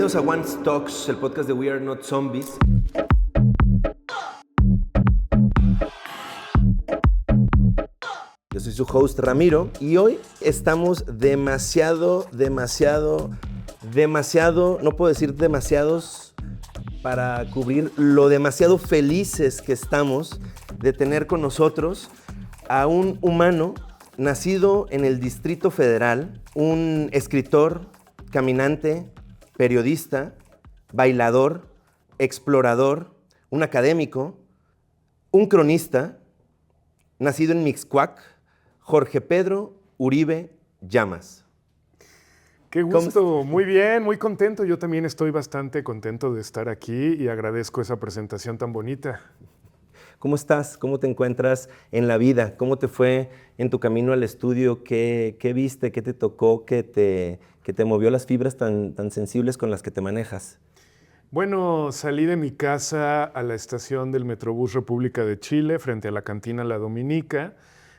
Bienvenidos a One Talks, el podcast de We Are Not Zombies. Yo soy su host Ramiro y hoy estamos demasiado, no puedo decir demasiados, para cubrir lo demasiado felices que estamos de tener con nosotros a un humano nacido en el Distrito Federal, un escritor, caminante, periodista, bailador, explorador, un académico, un cronista, nacido en Mixcoac, Jorge Pedro Uribe Llamas. Qué gusto, muy bien, muy contento. Yo también estoy bastante contento de estar aquí y agradezco esa presentación tan bonita. ¿Cómo estás? ¿Cómo te encuentras en la vida? ¿Cómo te fue en tu camino al estudio? ¿Qué viste? ¿Qué te tocó? ¿Qué te movió las fibras tan sensibles con las que te manejas? Bueno, salí de mi casa a la estación del Metrobús República de Chile, frente a la cantina La Dominica.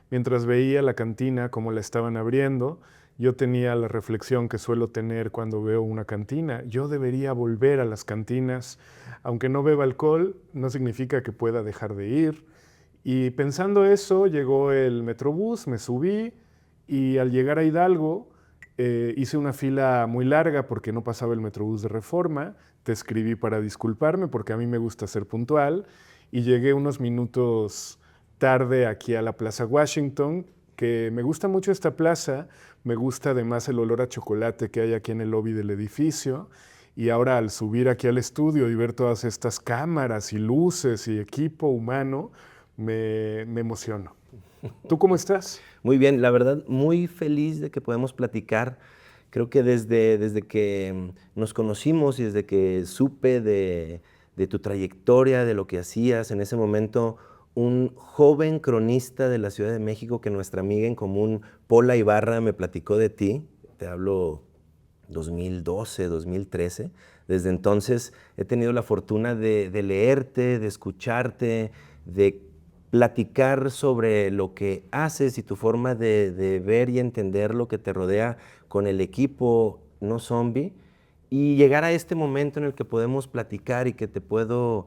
Mientras veía la cantina, cómo la estaban abriendo, yo tenía la reflexión que suelo tener cuando veo una cantina. Yo debería volver a las cantinas. Aunque no beba alcohol, no significa que pueda dejar de ir. Y pensando eso, llegó el Metrobús, me subí y al llegar a Hidalgo hice una fila muy larga porque no pasaba el Metrobús de Reforma. Te escribí para disculparme porque a mí me gusta ser puntual y llegué unos minutos tarde aquí a la Plaza Washington, que me gusta mucho esta plaza, me gusta además el olor a chocolate que hay aquí en el lobby del edificio, y ahora al subir aquí al estudio y ver todas estas cámaras y luces y equipo humano, me emociono. ¿Tú cómo estás? Muy bien, la verdad, muy feliz de que podemos platicar. Creo que desde que nos conocimos y desde que supe de tu trayectoria, de lo que hacías en ese momento, un joven cronista de la Ciudad de México, que nuestra amiga en común, Pola Ibarra, me platicó de ti. Te hablo 2012, 2013. Desde entonces he tenido la fortuna de leerte, de escucharte, de platicar sobre lo que haces y tu forma de ver y entender lo que te rodea con el equipo No Zombie, y llegar a este momento en el que podemos platicar y que te puedo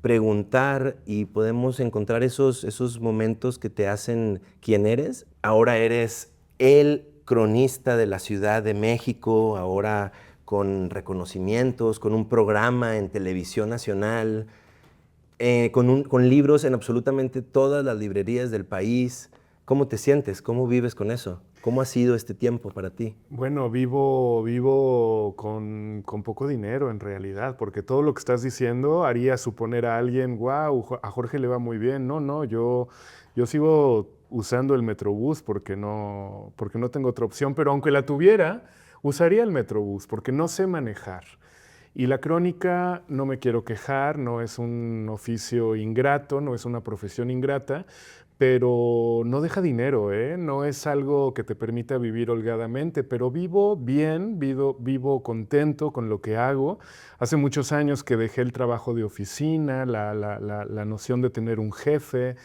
preguntar y podemos encontrar esos momentos que te hacen quien eres. Ahora eres el cronista de la Ciudad de México, ahora con reconocimientos, con un programa en televisión nacional, con libros en absolutamente todas las librerías del país. ¿Cómo te sientes? ¿Cómo vives con eso? ¿Cómo ha sido este tiempo para ti? Bueno, vivo con poco dinero en realidad, porque todo lo que estás diciendo haría suponer a alguien, wow, a Jorge le va muy bien. No, yo sigo usando el Metrobús porque no tengo otra opción, pero aunque la tuviera, usaría el Metrobús porque no sé manejar. Y la crónica, no me quiero quejar, no es un oficio ingrato, no es una profesión ingrata, pero no deja dinero, ¿eh? No es algo que te permita vivir holgadamente, pero vivo bien, vivo contento con lo que hago. Hace muchos años que dejé el trabajo de oficina, la noción de tener un jefe,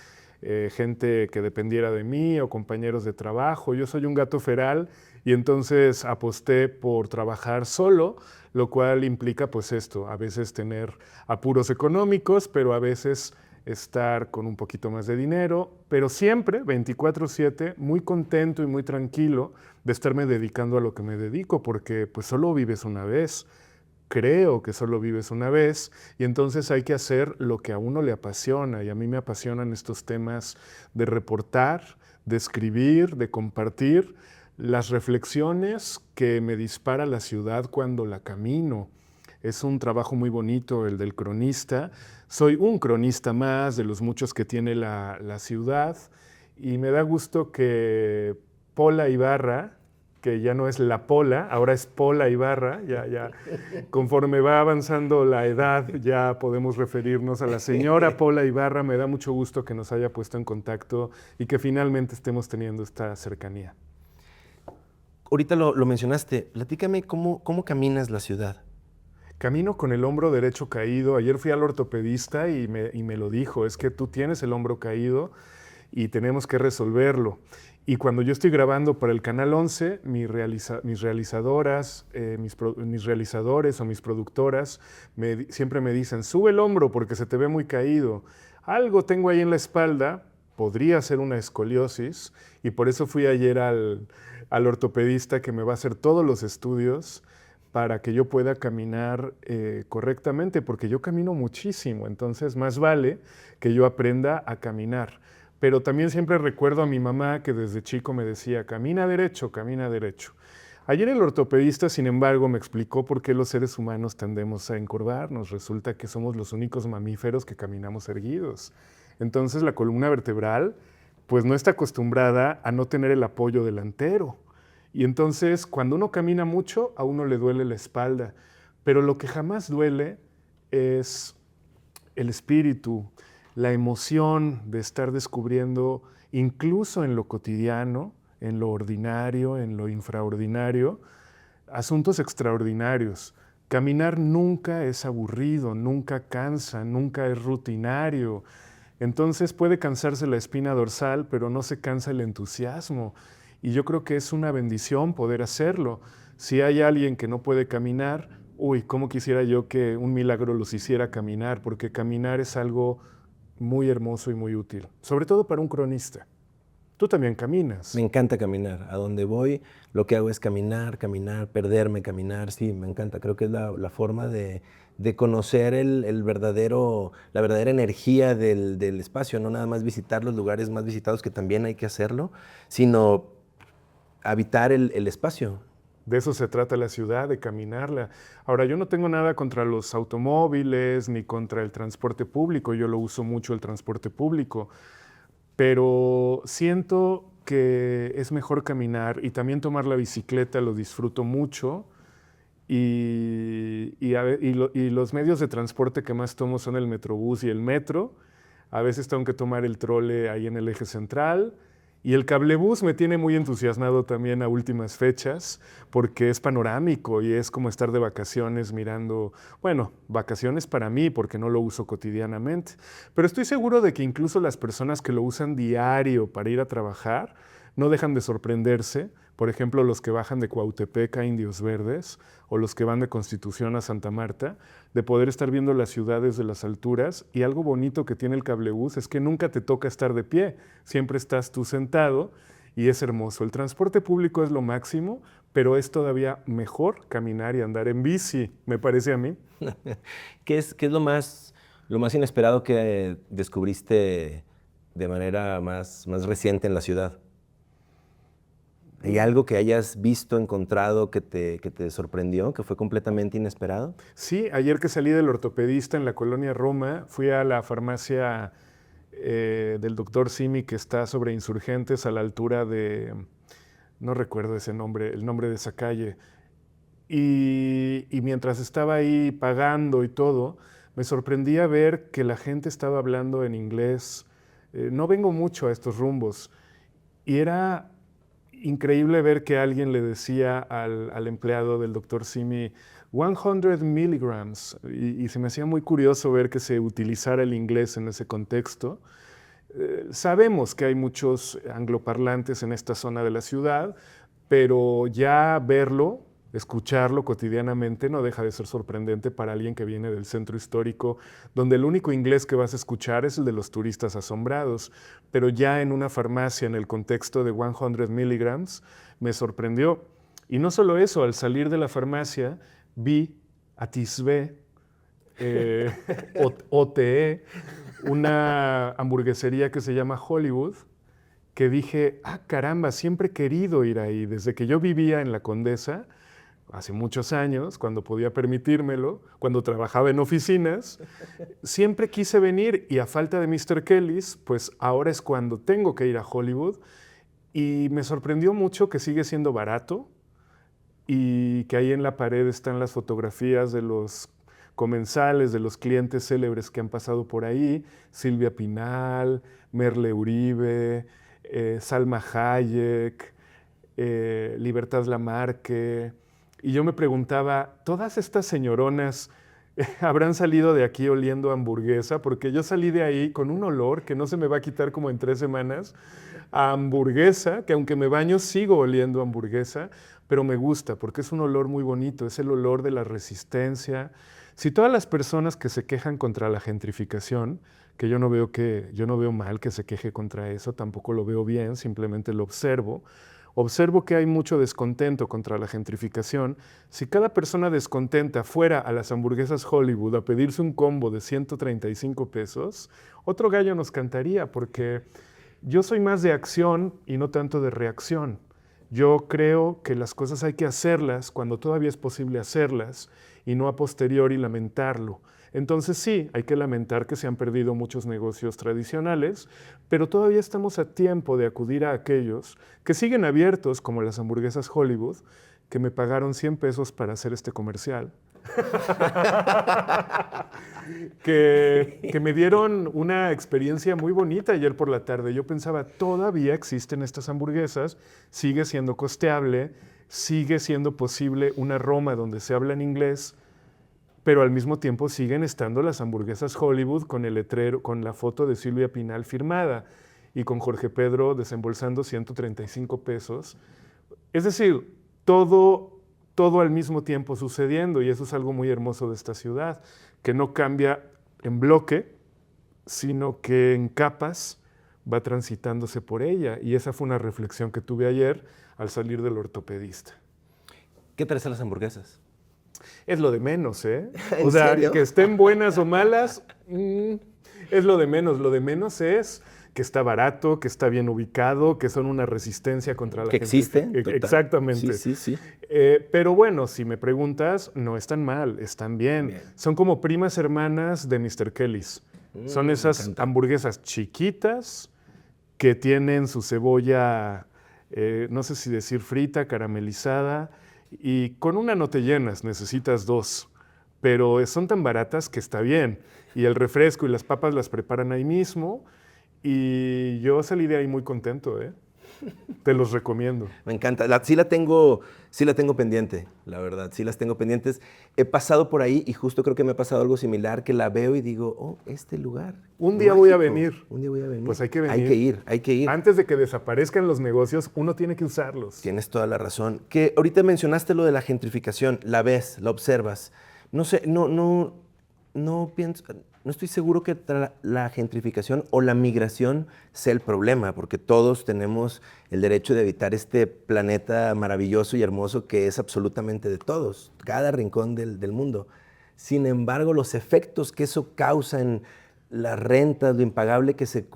gente que dependiera de mí o compañeros de trabajo. Yo soy un gato feral y entonces aposté por trabajar solo, lo cual implica pues esto, a veces tener apuros económicos, pero a veces estar con un poquito más de dinero, pero siempre 24/7 muy contento y muy tranquilo de estarme dedicando a lo que me dedico, porque pues solo vives una vez. Creo que solo vives una vez y entonces hay que hacer lo que a uno le apasiona, y a mí me apasionan estos temas de reportar, de escribir, de compartir las reflexiones que me dispara la ciudad cuando la camino. Es un trabajo muy bonito el del cronista. Soy un cronista más de los muchos que tiene la ciudad, y me da gusto que Pola Ibarra, que ya no es la Pola, ahora es Pola Ibarra, ya conforme va avanzando la edad ya podemos referirnos a la señora Pola Ibarra. Me da mucho gusto que nos haya puesto en contacto y que finalmente estemos teniendo esta cercanía. Ahorita lo mencionaste, platícame cómo caminas la ciudad. Camino con el hombro derecho caído. Ayer fui al ortopedista y me lo dijo, es que tú tienes el hombro caído. y tenemos que resolverlo. Y cuando yo estoy grabando para el Canal 11, mis realizadoras, mis realizadores o mis productoras siempre me dicen, sube el hombro porque se te ve muy caído. Algo tengo ahí en la espalda, podría ser una escoliosis, y por eso fui ayer al ortopedista que me va a hacer todos los estudios para que yo pueda caminar correctamente, porque yo camino muchísimo, entonces más vale que yo aprenda a caminar. Pero también siempre recuerdo a mi mamá que desde chico me decía, camina derecho, camina derecho. Ayer el ortopedista, sin embargo, me explicó por qué los seres humanos tendemos a encorvarnos. Resulta que somos los únicos mamíferos que caminamos erguidos. Entonces la columna vertebral pues no está acostumbrada a no tener el apoyo delantero. Y entonces cuando uno camina mucho, a uno le duele la espalda. Pero lo que jamás duele es el espíritu, la emoción de estar descubriendo, incluso en lo cotidiano, en lo ordinario, en lo infraordinario, asuntos extraordinarios. Caminar nunca es aburrido, nunca cansa, nunca es rutinario. Entonces puede cansarse la espina dorsal, pero no se cansa el entusiasmo. Y yo creo que es una bendición poder hacerlo. Si hay alguien que no puede caminar, uy, cómo quisiera yo que un milagro los hiciera caminar, porque caminar es algo muy hermoso y muy útil, sobre todo para un cronista. Tú también Me caminas. encanta caminar. A donde voy, lo que hago es caminar, caminar, perderme, caminar. Sí, me encanta. Creo que es la forma de conocer el verdadero, la verdadera energía del espacio. No nada más visitar los lugares más visitados, que también hay que hacerlo, sino habitar el espacio. De eso se trata la ciudad, de caminarla. Ahora, yo no tengo nada contra los automóviles ni contra el transporte público. Yo lo uso mucho el transporte público. Pero siento que es mejor caminar y también tomar la bicicleta lo disfruto mucho y los medios de transporte que más tomo son el Metrobús y el metro. A veces tengo que tomar el trole ahí en el eje central. Y el cablebús me tiene muy entusiasmado también a últimas fechas porque es panorámico y es como estar de vacaciones mirando, bueno, vacaciones para mí porque no lo uso cotidianamente, pero estoy seguro de que incluso las personas que lo usan diario para ir a trabajar no dejan de sorprenderse. Por ejemplo, los que bajan de Cuautepec a Indios Verdes o los que van de Constitución a Santa Marta, de poder estar viendo las ciudades de las alturas. Y algo bonito que tiene el cablebús es que nunca te toca estar de pie, siempre estás tú sentado y es hermoso. El transporte público es lo máximo, pero es todavía mejor caminar y andar en bici, me parece a mí. ¿Qué es lo más inesperado que descubriste de manera más reciente en la ciudad? ¿Hay algo que hayas visto, encontrado, que te sorprendió, que fue completamente inesperado? Sí, ayer que salí del ortopedista en la colonia Roma, fui a la farmacia del doctor Simi que está sobre Insurgentes a la altura de, no recuerdo ese nombre, el nombre de esa calle. Y mientras estaba ahí pagando y todo, me sorprendía ver que la gente estaba hablando en inglés. No vengo mucho a estos rumbos. Y era increíble ver que alguien le decía al empleado del doctor Simi 100 milligrams y se me hacía muy curioso ver que se utilizara el inglés en ese contexto. Sabemos que hay muchos angloparlantes en esta zona de la ciudad, pero ya verlo, escucharlo cotidianamente no deja de ser sorprendente para alguien que viene del centro histórico, donde el único inglés que vas a escuchar es el de los turistas asombrados. Pero ya en una farmacia, en el contexto de 100 milligrams, me sorprendió. Y no solo eso, al salir de la farmacia, atisbé, eh, OTE, una hamburguesería que se llama Hollywood, que dije, ah, caramba, siempre he querido ir ahí. Desde que yo vivía en La Condesa, hace muchos años, cuando podía permitírmelo, cuando trabajaba en oficinas, siempre quise venir y a falta de Mr. Kelly's, pues ahora es cuando tengo que ir a Hollywood. Y me sorprendió mucho que sigue siendo barato y que ahí en la pared están las fotografías de los comensales, de los clientes célebres que han pasado por ahí, Silvia Pinal, Merle Uribe, Salma Hayek, Libertad Lamarque. Y yo me preguntaba, todas estas señoronas habrán salido de aquí oliendo a hamburguesa, porque yo salí de ahí con un olor que no se me va a quitar como en 3 semanas, a hamburguesa, que aunque me baño sigo oliendo a hamburguesa, pero me gusta porque es un olor muy bonito, es el olor de la resistencia. Si todas las personas que se quejan contra la gentrificación, yo no veo mal que se queje contra eso, tampoco lo veo bien, simplemente lo observo. Observo que hay mucho descontento contra la gentrificación. Si cada persona descontenta fuera a las hamburguesas Hollywood a pedirse un combo de 135 pesos, otro gallo nos cantaría, porque yo soy más de acción y no tanto de reacción. Yo creo que las cosas hay que hacerlas cuando todavía es posible hacerlas y no a posteriori lamentarlo. Entonces sí, hay que lamentar que se han perdido muchos negocios tradicionales, pero todavía estamos a tiempo de acudir a aquellos que siguen abiertos, como las hamburguesas Hollywood, que me pagaron 100 pesos para hacer este comercial. que me dieron una experiencia muy bonita ayer por la tarde. Yo pensaba, todavía existen estas hamburguesas, sigue siendo costeable, sigue siendo posible una Roma donde se habla en inglés, pero al mismo tiempo siguen estando las hamburguesas Hollywood con el letrero, con la foto de Silvia Pinal firmada y con Jorge Pedro desembolsando 135 pesos. Es decir, todo al mismo tiempo sucediendo, y eso es algo muy hermoso de esta ciudad, que no cambia en bloque, sino que en capas va transitándose por ella. Y esa fue una reflexión que tuve ayer al salir del ortopedista. ¿Qué tal están las hamburguesas? Es lo de menos, ¿eh? ¿En O sea, serio? que estén buenas o malas, es lo de menos. Lo de menos es que está barato, que está bien ubicado, que son una resistencia contra la Que existe, total. Exactamente. Sí, sí, sí. Pero bueno, si me preguntas, no están mal, están bien. Bien. Son como primas hermanas de Mr. Kelly's. Son esas Me encanta. hamburguesas chiquitas que tienen su cebolla, no sé si decir frita, caramelizada, y con una no te llenas, necesitas 2. Pero son tan baratas que está bien. Y el refresco y las papas las preparan ahí mismo. Y yo salí de ahí muy contento, ¿eh? Te los recomiendo. Me encanta. Sí la tengo pendiente, la verdad. Sí las tengo pendientes. He pasado por ahí y justo creo que me ha pasado algo similar, que la veo y digo, oh, este lugar. Un día voy a mágico. venir. Un día voy a venir. Pues hay que venir. Hay que ir. Antes de que desaparezcan los negocios, uno tiene que usarlos. Tienes toda la razón. Que ahorita mencionaste lo de la gentrificación. La ves, la observas. No sé, no pienso, no estoy seguro que la gentrificación o la migración sea el problema, porque todos tenemos el derecho de habitar este planeta maravilloso y hermoso que es absolutamente de todos, cada rincón del mundo. Sin embargo, los efectos que eso causa en las rentas, lo impagable que se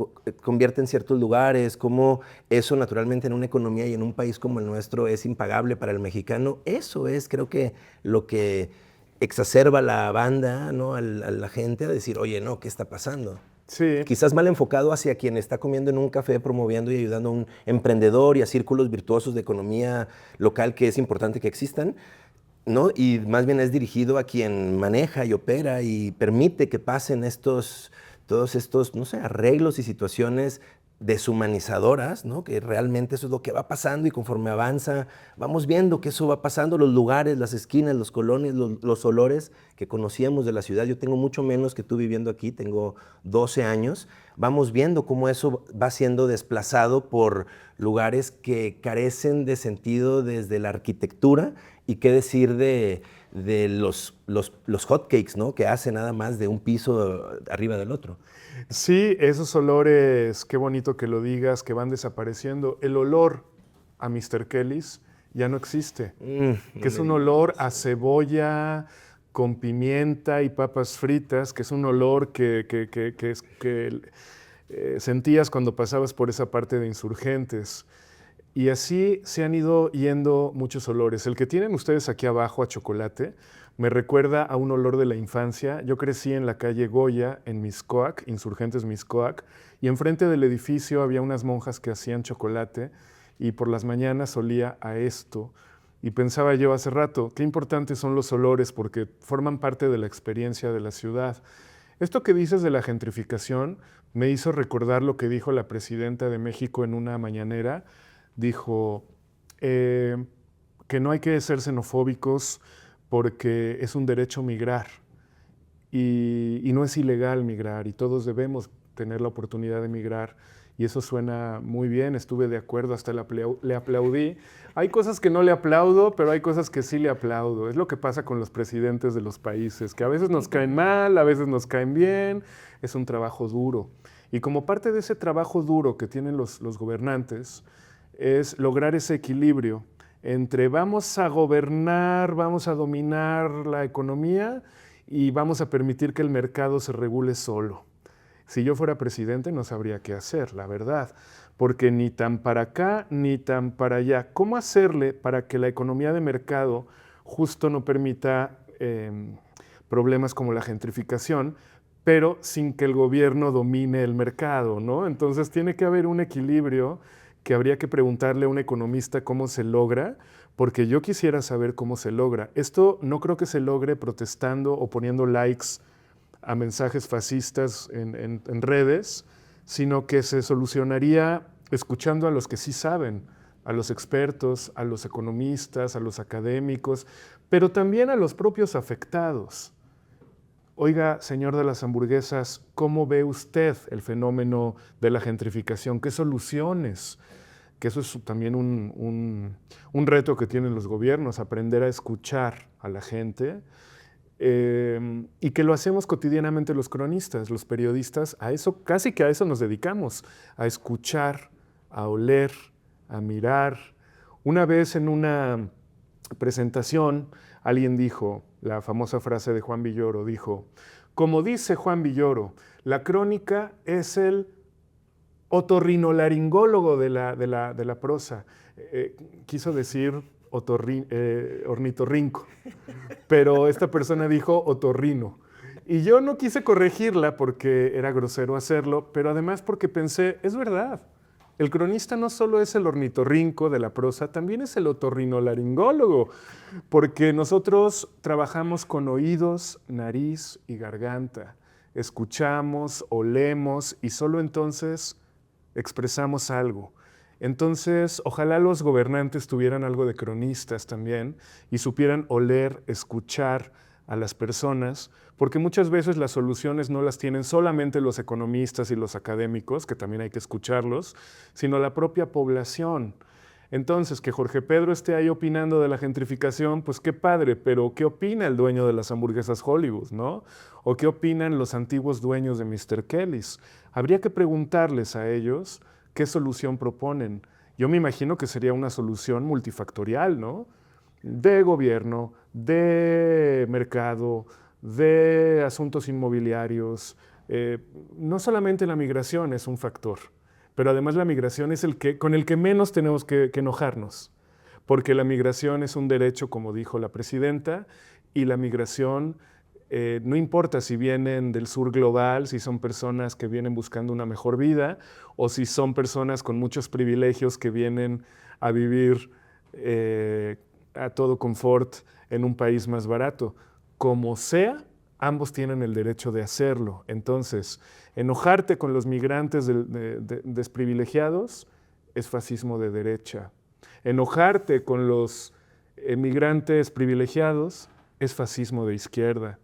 convierte en ciertos lugares, cómo eso naturalmente en una economía y en un país como el nuestro es impagable para el mexicano, eso es creo que lo que exacerba la banda, ¿no? A la gente a decir, oye, no, ¿qué está pasando? Sí. Quizás mal enfocado hacia quien está comiendo en un café, promoviendo y ayudando a un emprendedor y a círculos virtuosos de economía local que es importante que existan, ¿no? Y más bien es dirigido a quien maneja y opera y permite que pasen todos estos, no sé, arreglos y situaciones deshumanizadoras, ¿no? Que realmente eso es lo que va pasando y conforme avanza, vamos viendo que eso va pasando, los lugares, las esquinas, los colonias, los olores que conocíamos de la ciudad. Yo tengo mucho menos que tú viviendo aquí, tengo 12 años. Vamos viendo cómo eso va siendo desplazado por lugares que carecen de sentido desde la arquitectura y qué decir de los hotcakes, ¿no? Que hace nada más de un piso arriba del otro. Sí, esos olores, qué bonito que lo digas, que van desapareciendo. El olor a Mr. Kelly's ya no existe, que es un olor a cebolla con pimienta y papas fritas, que es un olor que sentías cuando pasabas por esa parte de Insurgentes. Y así se han ido yendo muchos olores. El que tienen ustedes aquí abajo a chocolate me recuerda a un olor de la infancia. Yo crecí en la calle Goya, en Mixcoac, Insurgentes Mixcoac, y enfrente del edificio había unas monjas que hacían chocolate y por las mañanas olía a esto. Y pensaba yo hace rato, qué importantes son los olores porque forman parte de la experiencia de la ciudad. Esto que dices de la gentrificación me hizo recordar lo que dijo la presidenta de México en una mañanera. Dijo que no hay que ser xenofóbicos porque es un derecho migrar y no es ilegal migrar y todos debemos tener la oportunidad de migrar. Y eso suena muy bien, estuve de acuerdo, hasta le aplaudí. Hay cosas que no le aplaudo, pero hay cosas que sí le aplaudo. Es lo que pasa con los presidentes de los países, que a veces nos caen mal, a veces nos caen bien. Es un trabajo duro. Y como parte de ese trabajo duro que tienen los gobernantes, es lograr ese equilibrio entre vamos a gobernar, vamos a dominar la economía y vamos a permitir que el mercado se regule solo. Si yo fuera presidente no sabría qué hacer, la verdad, porque ni tan para acá ni tan para allá. ¿Cómo hacerle para que la economía de mercado justo no permita problemas como la gentrificación, pero sin que el gobierno domine el mercado, ¿no? Entonces tiene que haber un equilibrio que habría que preguntarle a un economista cómo se logra, porque yo quisiera saber cómo se logra. Esto no creo que se logre protestando o poniendo likes a mensajes fascistas en redes, sino que se solucionaría escuchando a los que sí saben, a los expertos, a los economistas, a los académicos, pero también a los propios afectados. Oiga, señor de las hamburguesas, ¿cómo ve usted el fenómeno de la gentrificación? ¿Qué soluciones? Que eso es también un reto que tienen los gobiernos, aprender a escuchar a la gente. Y que lo hacemos cotidianamente los cronistas, los periodistas, a eso, casi que a eso nos dedicamos, a escuchar, a oler, a mirar. Una vez en una presentación, alguien dijo, la famosa frase de Juan Villoro, dijo, como dice Juan Villoro, la crónica es el otorrinolaringólogo de la prosa. Quiso decir ornitorrinco, pero esta persona dijo otorrino. Y yo no quise corregirla porque era grosero hacerlo, pero además porque pensé, es verdad, el cronista no solo es el ornitorrinco de la prosa, también es el otorrinolaringólogo, porque nosotros trabajamos con oídos, nariz y garganta, escuchamos, olemos y solo entonces expresamos algo. Entonces, ojalá los gobernantes tuvieran algo de cronistas también y supieran oler, escuchar a las personas, porque muchas veces las soluciones no las tienen solamente los economistas y los académicos, que también hay que escucharlos, sino la propia población. Entonces, que Jorge Pedro esté ahí opinando de la gentrificación, pues qué padre, pero ¿qué opina el dueño de las hamburguesas Hollywood, no? ¿O qué opinan los antiguos dueños de Mr. Kelly's? Habría que preguntarles a ellos qué solución proponen. Yo me imagino que sería una solución multifactorial, ¿no? De gobierno, de mercado, de asuntos inmobiliarios. No solamente la migración es un factor, pero además la migración es con el que menos tenemos que enojarnos, porque la migración es un derecho, como dijo la presidenta, y la migración no importa si vienen del sur global, si son personas que vienen buscando una mejor vida, o si son personas con muchos privilegios que vienen a vivir a todo confort en un país más barato. Como sea, ambos tienen el derecho de hacerlo. Entonces, enojarte con los migrantes desprivilegiados es fascismo de derecha. Enojarte con los migrantes privilegiados es fascismo de izquierda.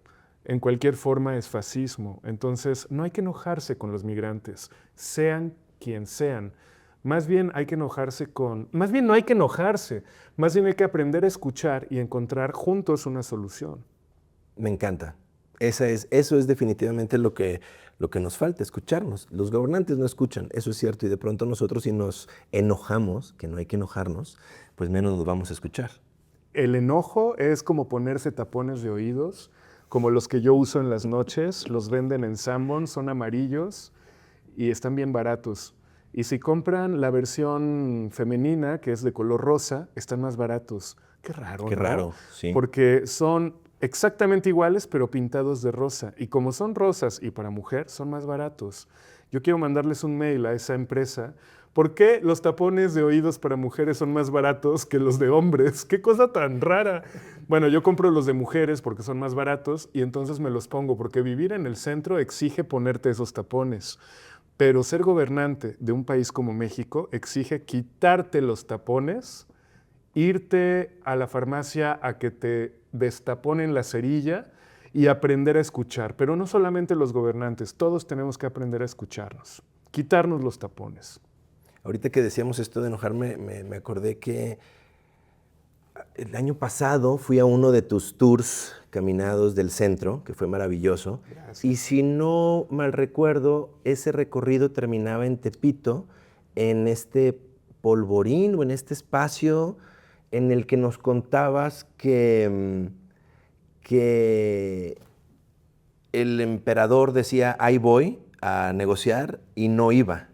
En cualquier forma es fascismo. Entonces, no hay que enojarse con los migrantes, sean quien sean. Más bien hay que enojarse más bien no hay que enojarse, más bien hay que aprender a escuchar y encontrar juntos una solución. Me encanta. Eso es definitivamente lo que nos falta, escucharnos. Los gobernantes no escuchan, eso es cierto, y de pronto nosotros si nos enojamos, que no hay que enojarnos, pues menos nos vamos a escuchar. El enojo es como ponerse tapones de oídos, como los que yo uso en las noches, los venden en Sanborns, son amarillos y están bien baratos. Y si compran la versión femenina, que es de color rosa, están más baratos. Qué raro, Qué ¿no? raro, sí. Porque son exactamente iguales, pero pintados de rosa. Y como son rosas y para mujer, son más baratos. Yo quiero mandarles un mail a esa empresa. ¿Por qué los tapones de oídos para mujeres son más baratos que los de hombres? ¡Qué cosa tan rara! Bueno, yo compro los de mujeres porque son más baratos y entonces me los pongo, porque vivir en el centro exige ponerte esos tapones. Pero ser gobernante de un país como México exige quitarte los tapones, irte a la farmacia a que te destaponen la cerilla y aprender a escuchar. Pero no solamente los gobernantes, todos tenemos que aprender a escucharnos, quitarnos los tapones. Ahorita que decíamos esto de enojarme, me acordé que el año pasado fui a uno de tus tours caminados del centro, que fue maravilloso. Gracias. Y si no mal recuerdo, ese recorrido terminaba en Tepito, en este polvorín o en este espacio en el que nos contabas que el emperador decía, ahí voy a negociar, y no iba.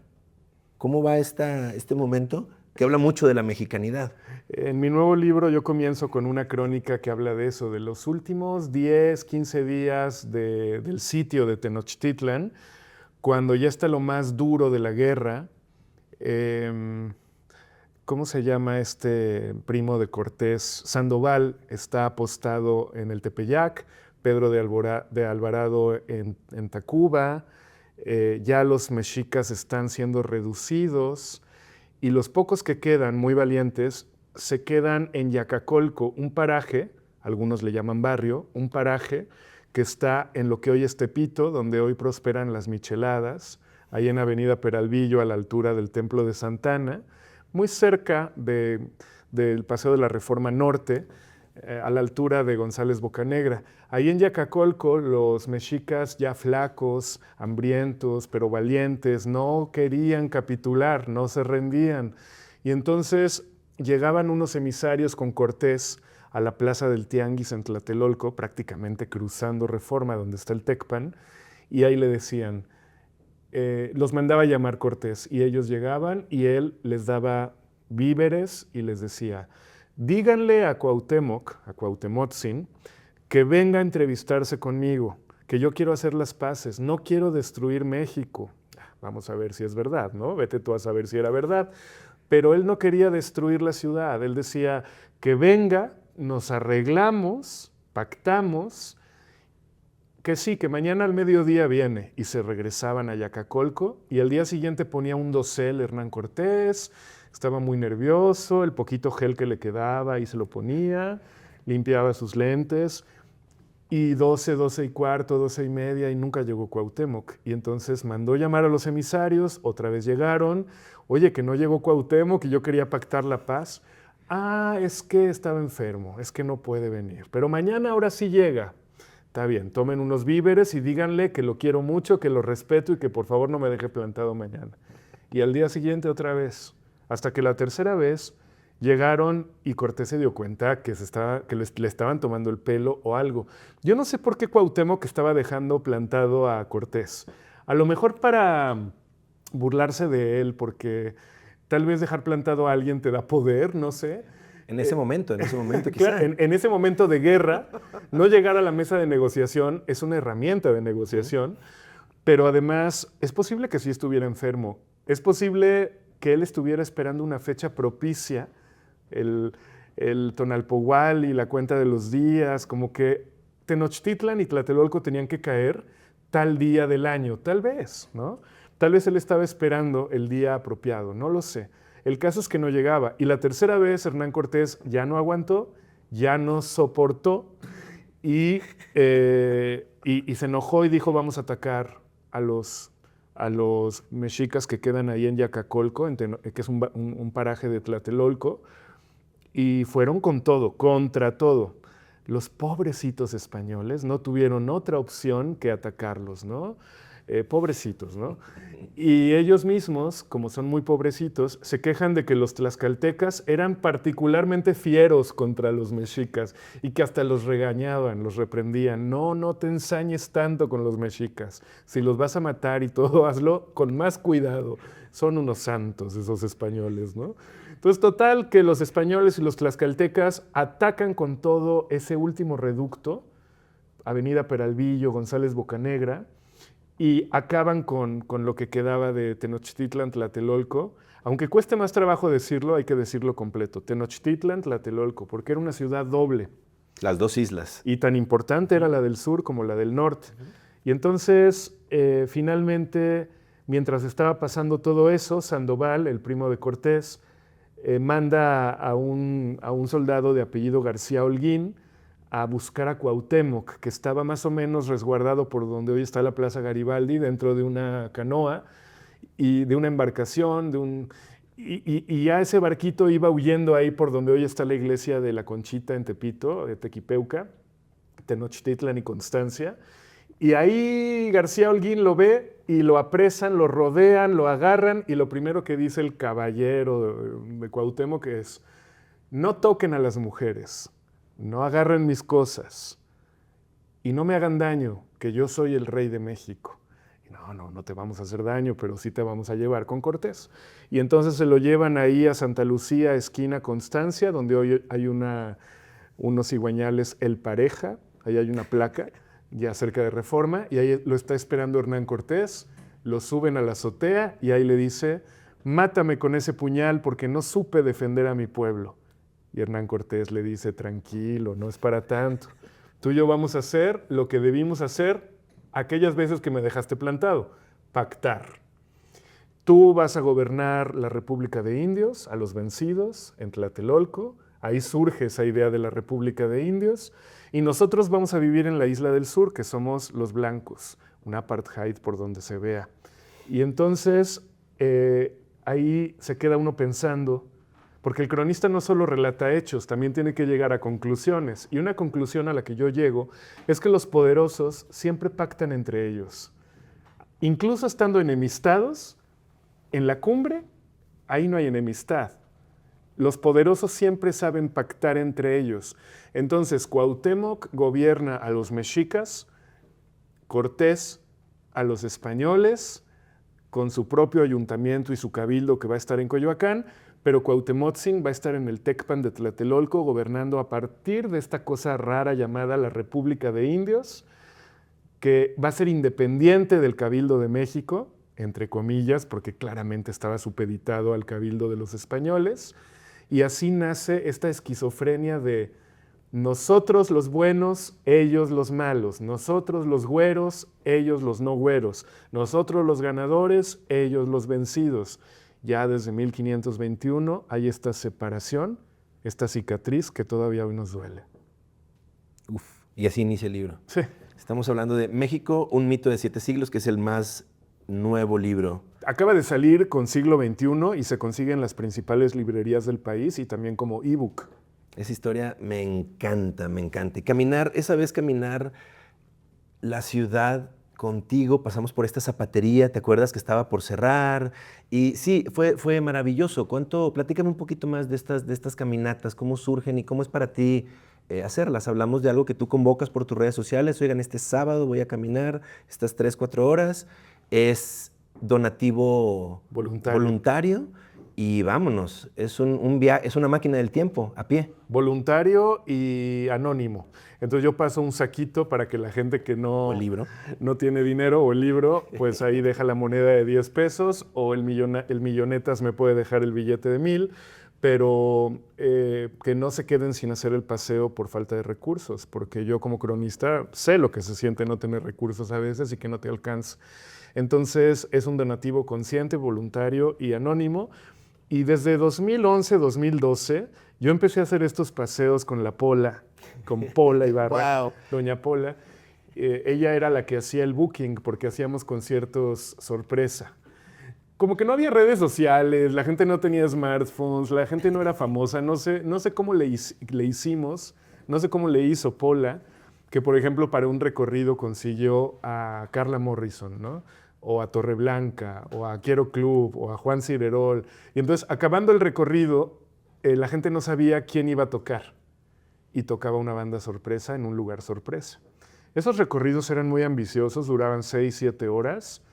¿Cómo va este momento? Que habla mucho de la mexicanidad. En mi nuevo libro yo comienzo con una crónica que habla de eso, de los últimos 10, 15 días del sitio de Tenochtitlan, cuando ya está lo más duro de la guerra. ¿Cómo se llama este primo de Cortés? Sandoval está apostado en el Tepeyac, Pedro de Alvarado en Tacuba, ya los mexicas están siendo reducidos y los pocos que quedan, muy valientes, se quedan en Yacacolco, un paraje, algunos le llaman barrio, un paraje que está en lo que hoy es Tepito, donde hoy prosperan las micheladas, ahí en Avenida Peralvillo, a la altura del Templo de Santana, muy cerca del Paseo de la Reforma Norte, a la altura de González Bocanegra. Ahí en Yacacolco, los mexicas ya flacos, hambrientos, pero valientes, no querían capitular, no se rendían. Y entonces llegaban unos emisarios con Cortés a la plaza del Tianguis en Tlatelolco, prácticamente cruzando Reforma, donde está el Tecpan, y ahí le decían, los mandaba a llamar Cortés, y ellos llegaban y él les daba víveres y les decía, díganle a Cuauhtémoc-Motzin, que venga a entrevistarse conmigo, que yo quiero hacer las paces, no quiero destruir México. Vamos a ver si es verdad, ¿no? Vete tú a saber si era verdad. Pero él no quería destruir la ciudad, él decía que venga, nos arreglamos, pactamos, que sí, que mañana al mediodía viene, y se regresaban a Yacacolco, y al día siguiente ponía un dosel Hernán Cortés, estaba muy nervioso, el poquito gel que le quedaba y se lo ponía, limpiaba sus lentes, y 12, 12 y cuarto, 12 y media, y nunca llegó Cuauhtémoc. Y entonces mandó llamar a los emisarios, otra vez llegaron, oye, que no llegó Cuauhtémoc y yo quería pactar la paz. Ah, es que estaba enfermo, es que no puede venir, pero mañana ahora sí llega. Está bien, tomen unos víveres y díganle que lo quiero mucho, que lo respeto y que por favor no me deje plantado mañana. Y al día siguiente otra vez, hasta que la tercera vez llegaron y Cortés se dio cuenta que le estaban tomando el pelo o algo. Yo no sé por qué Cuauhtémoc estaba dejando plantado a Cortés. A lo mejor para burlarse de él, porque tal vez dejar plantado a alguien te da poder, no sé. En ese momento quizá. Claro, en ese momento de guerra, no llegar a la mesa de negociación es una herramienta de negociación, pero además es posible que sí estuviera enfermo. Es posible que él estuviera esperando una fecha propicia, el Tonalpohualli y la cuenta de los días, como que Tenochtitlan y Tlatelolco tenían que caer tal día del año, tal vez, ¿no? Tal vez él estaba esperando el día apropiado, no lo sé. El caso es que no llegaba. Y la tercera vez Hernán Cortés ya no aguantó, ya no soportó y se enojó y dijo, vamos a atacar a los mexicas que quedan ahí en Yacacolco, que es un paraje de Tlatelolco, y fueron con todo, contra todo. Los pobrecitos españoles no tuvieron otra opción que atacarlos, ¿no? Pobrecitos, ¿no? Y ellos mismos, como son muy pobrecitos, se quejan de que los tlaxcaltecas eran particularmente fieros contra los mexicas y que hasta los regañaban, los reprendían. No te ensañes tanto con los mexicas. Si los vas a matar y todo, hazlo con más cuidado. Son unos santos esos españoles, ¿no? Entonces, total, que los españoles y los tlaxcaltecas atacan con todo ese último reducto, Avenida Peralvillo, González Bocanegra, y acaban con lo que quedaba de Tenochtitlan, Tlatelolco. Aunque cueste más trabajo decirlo, hay que decirlo completo. Tenochtitlan, Tlatelolco, porque era una ciudad doble. Las dos islas. Y tan importante era la del sur como la del norte. Y entonces, finalmente, mientras estaba pasando todo eso, Sandoval, el primo de Cortés, manda a un soldado de apellido García Holguín a buscar a Cuauhtémoc, que estaba más o menos resguardado por donde hoy está la Plaza Garibaldi, dentro de una canoa y de una embarcación, y ya ese barquito iba huyendo ahí por donde hoy está la iglesia de la Conchita en Tepito, de Tequipeuca, Tenochtitlan y Constancia. Y ahí García Holguín lo ve y lo apresan, lo rodean, lo agarran, y lo primero que dice el caballero de Cuauhtémoc es: no toquen a las mujeres, no agarren mis cosas y no me hagan daño, que yo soy el rey de México. Y no te vamos a hacer daño, pero sí te vamos a llevar con Cortés. Y entonces se lo llevan ahí a Santa Lucía, esquina Constancia, donde hoy hay unos cigüeñales El Pareja, ahí hay una placa ya cerca de Reforma, y ahí lo está esperando Hernán Cortés, lo suben a la azotea y ahí le dice: mátame con ese puñal porque no supe defender a mi pueblo. Y Hernán Cortés le dice: tranquilo, no es para tanto. Tú y yo vamos a hacer lo que debimos hacer aquellas veces que me dejaste plantado, pactar. Tú vas a gobernar la República de Indios, a los vencidos, en Tlatelolco. Ahí surge esa idea de la República de Indios. Y nosotros vamos a vivir en la Isla del Sur, que somos los blancos, un apartheid por donde se vea. Y entonces ahí se queda uno pensando, porque el cronista no solo relata hechos, también tiene que llegar a conclusiones. Y una conclusión a la que yo llego es que los poderosos siempre pactan entre ellos. Incluso estando enemistados, en la cumbre, ahí no hay enemistad. Los poderosos siempre saben pactar entre ellos. Entonces, Cuauhtémoc gobierna a los mexicas, Cortés a los españoles, con su propio ayuntamiento y su cabildo que va a estar en Coyoacán, pero Cuauhtémotzin va a estar en el Tecpan de Tlatelolco gobernando a partir de esta cosa rara llamada la República de Indios, que va a ser independiente del Cabildo de México, entre comillas, porque claramente estaba supeditado al Cabildo de los españoles, y así nace esta esquizofrenia de nosotros los buenos, ellos los malos, nosotros los güeros, ellos los no güeros, nosotros los ganadores, ellos los vencidos. Ya desde 1521 hay esta separación, esta cicatriz que todavía hoy nos duele. Uf, y así inicia el libro. Sí. Estamos hablando de México, un mito de 7 siglos, que es el más nuevo libro. Acaba de salir con siglo XXI y se consigue en las principales librerías del país y también como ebook. Esa historia me encanta, me encanta. Y caminar, esa vez caminar la ciudad contigo, pasamos por esta zapatería, ¿te acuerdas que estaba por cerrar? Y sí, fue maravilloso. Platícame un poquito más de estas caminatas, cómo surgen y cómo es para ti hacerlas. Hablamos de algo que tú convocas por tus redes sociales. Oigan, este sábado voy a caminar estas 3, 4 horas. Es donativo voluntario y vámonos. Es es una máquina del tiempo, a pie. Voluntario y anónimo. Entonces yo paso un saquito para que la gente que no tiene dinero o el libro, pues ahí deja la moneda de 10 pesos o el millonetas me puede dejar el billete de 1000, pero que no se queden sin hacer el paseo por falta de recursos, porque yo como cronista sé lo que se siente no tener recursos a veces y que no te alcanza. Entonces es un donativo consciente, voluntario y anónimo. Y desde 2011, 2012, yo empecé a hacer estos paseos con la Pola, con Pola Ibarra, Wow. Doña Pola. Ella era la que hacía el booking porque hacíamos conciertos sorpresa. Como que no había redes sociales, la gente no tenía smartphones, la gente no era famosa, no sé cómo le hicimos, no sé cómo le hizo Pola, que por ejemplo para un recorrido consiguió a Carla Morrison, ¿no? O a Torreblanca, o a Quiero Club, o a Juan Cirerol. Y entonces, acabando el recorrido, la gente no sabía quién iba a tocar. Y tocaba una banda sorpresa en un lugar sorpresa. Esos recorridos eran muy ambiciosos, duraban 6, 7 horas.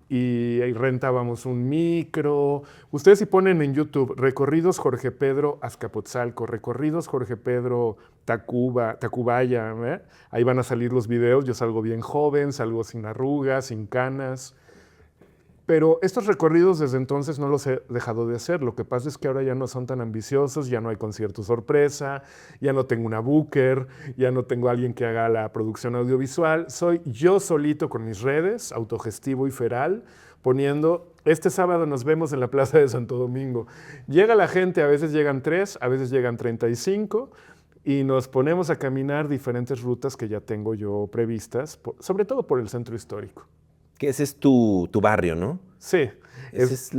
Y rentábamos un micro. Ustedes si ponen en YouTube recorridos Jorge Pedro Azcapotzalco, recorridos Jorge Pedro Tacubaya, ¿eh? Ahí van a salir los videos. Yo salgo bien joven, salgo sin arrugas, sin canas. Pero estos recorridos desde entonces no los he dejado de hacer. Lo que pasa es que ahora ya no son tan ambiciosos, ya no hay concierto sorpresa, ya no tengo una booker, ya no tengo alguien que haga la producción audiovisual. Soy yo solito con mis redes, autogestivo y feral, poniendo, este sábado nos vemos en la Plaza de Santo Domingo. Llega la gente, a veces llegan 3, a veces llegan 35, y nos ponemos a caminar diferentes rutas que ya tengo yo previstas, sobre todo por el centro histórico. Que ese es tu barrio, ¿no? Sí, Esa es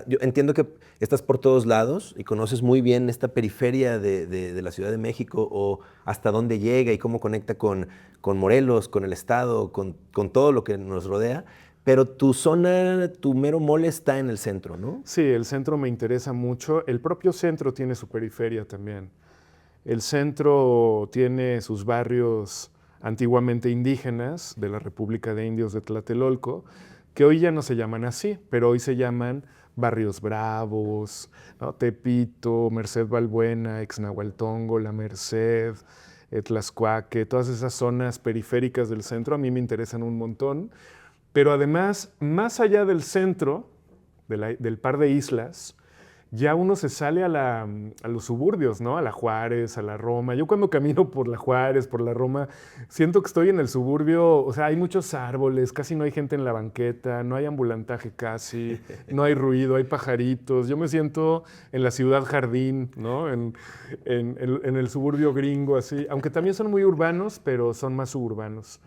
yo entiendo que estás por todos lados y conoces muy bien esta periferia de la Ciudad de México o hasta dónde llega y cómo conecta con Morelos, con el estado, con todo lo que nos rodea. Pero tu zona, tu mero mole está en el centro, ¿no? sí, el centro me interesa mucho. El propio centro tiene su periferia también. El centro tiene sus barrios antiguamente indígenas de la República de Indios de Tlatelolco, que hoy ya no se llaman así, pero hoy se llaman Barrios Bravos, ¿no? Tepito, Merced Balbuena, Exnahualtongo, La Merced, Tlaxcuaque, todas esas zonas periféricas del centro a mí me interesan un montón. Pero además, más allá del centro, del par de islas, ya uno se sale a los suburbios, ¿no? A la Juárez, a la Roma. Yo cuando camino por la Juárez, por la Roma, siento que estoy en el suburbio, o sea, hay muchos árboles, casi no hay gente en la banqueta, no hay ambulantaje casi, no hay ruido, hay pajaritos. Yo me siento en la ciudad jardín, ¿no? En el suburbio gringo, así. Aunque también son muy urbanos, pero son más suburbanos.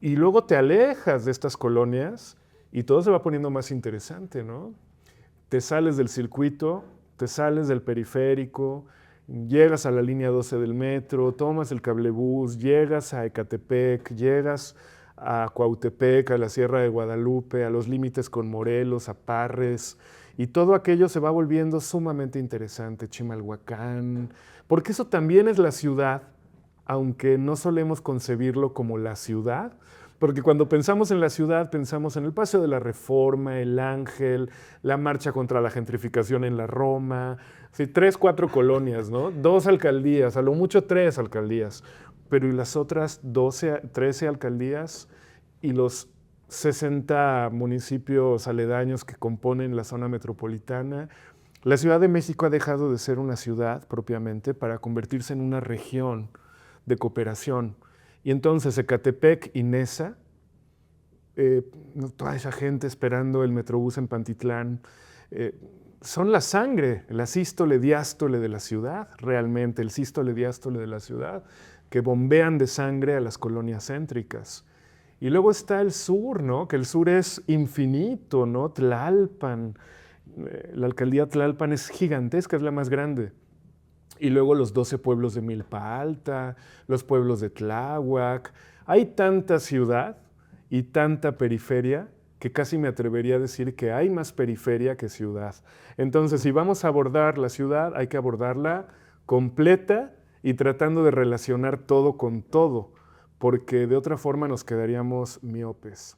Y luego te alejas de estas colonias y todo se va poniendo más interesante, ¿no? Te sales del circuito, te sales del periférico, llegas a la línea 12 del metro, tomas el cablebús, llegas a Ecatepec, llegas a Cuautepec, a la Sierra de Guadalupe, a los límites con Morelos, a Parres, y todo aquello se va volviendo sumamente interesante, Chimalhuacán, porque eso también es la ciudad, aunque no solemos concebirlo como la ciudad, porque cuando pensamos en la ciudad, pensamos en el Paseo de la Reforma, el Ángel, la marcha contra la gentrificación en la Roma, sí, 3, 4 colonias, ¿no? 2 alcaldías, a lo mucho 3 alcaldías, pero ¿y las otras 12, 13 alcaldías y los 60 municipios aledaños que componen la zona metropolitana? La Ciudad de México ha dejado de ser una ciudad propiamente para convertirse en una región de cooperación. Y entonces Ecatepec y Nesa, toda esa gente esperando el Metrobús en Pantitlán, son la sangre, la sístole diástole de la ciudad, realmente, el sístole diástole de la ciudad, que bombean de sangre a las colonias céntricas. Y luego está el sur, ¿no? Que el sur es infinito, ¿no? Tlalpan, la alcaldía Tlalpan es gigantesca, es la más grande. Y luego los 12 pueblos de Milpa Alta, los pueblos de Tláhuac. Hay tanta ciudad y tanta periferia que casi me atrevería a decir que hay más periferia que ciudad. Entonces, si vamos a abordar la ciudad, hay que abordarla completa y tratando de relacionar todo con todo, porque de otra forma nos quedaríamos miopes.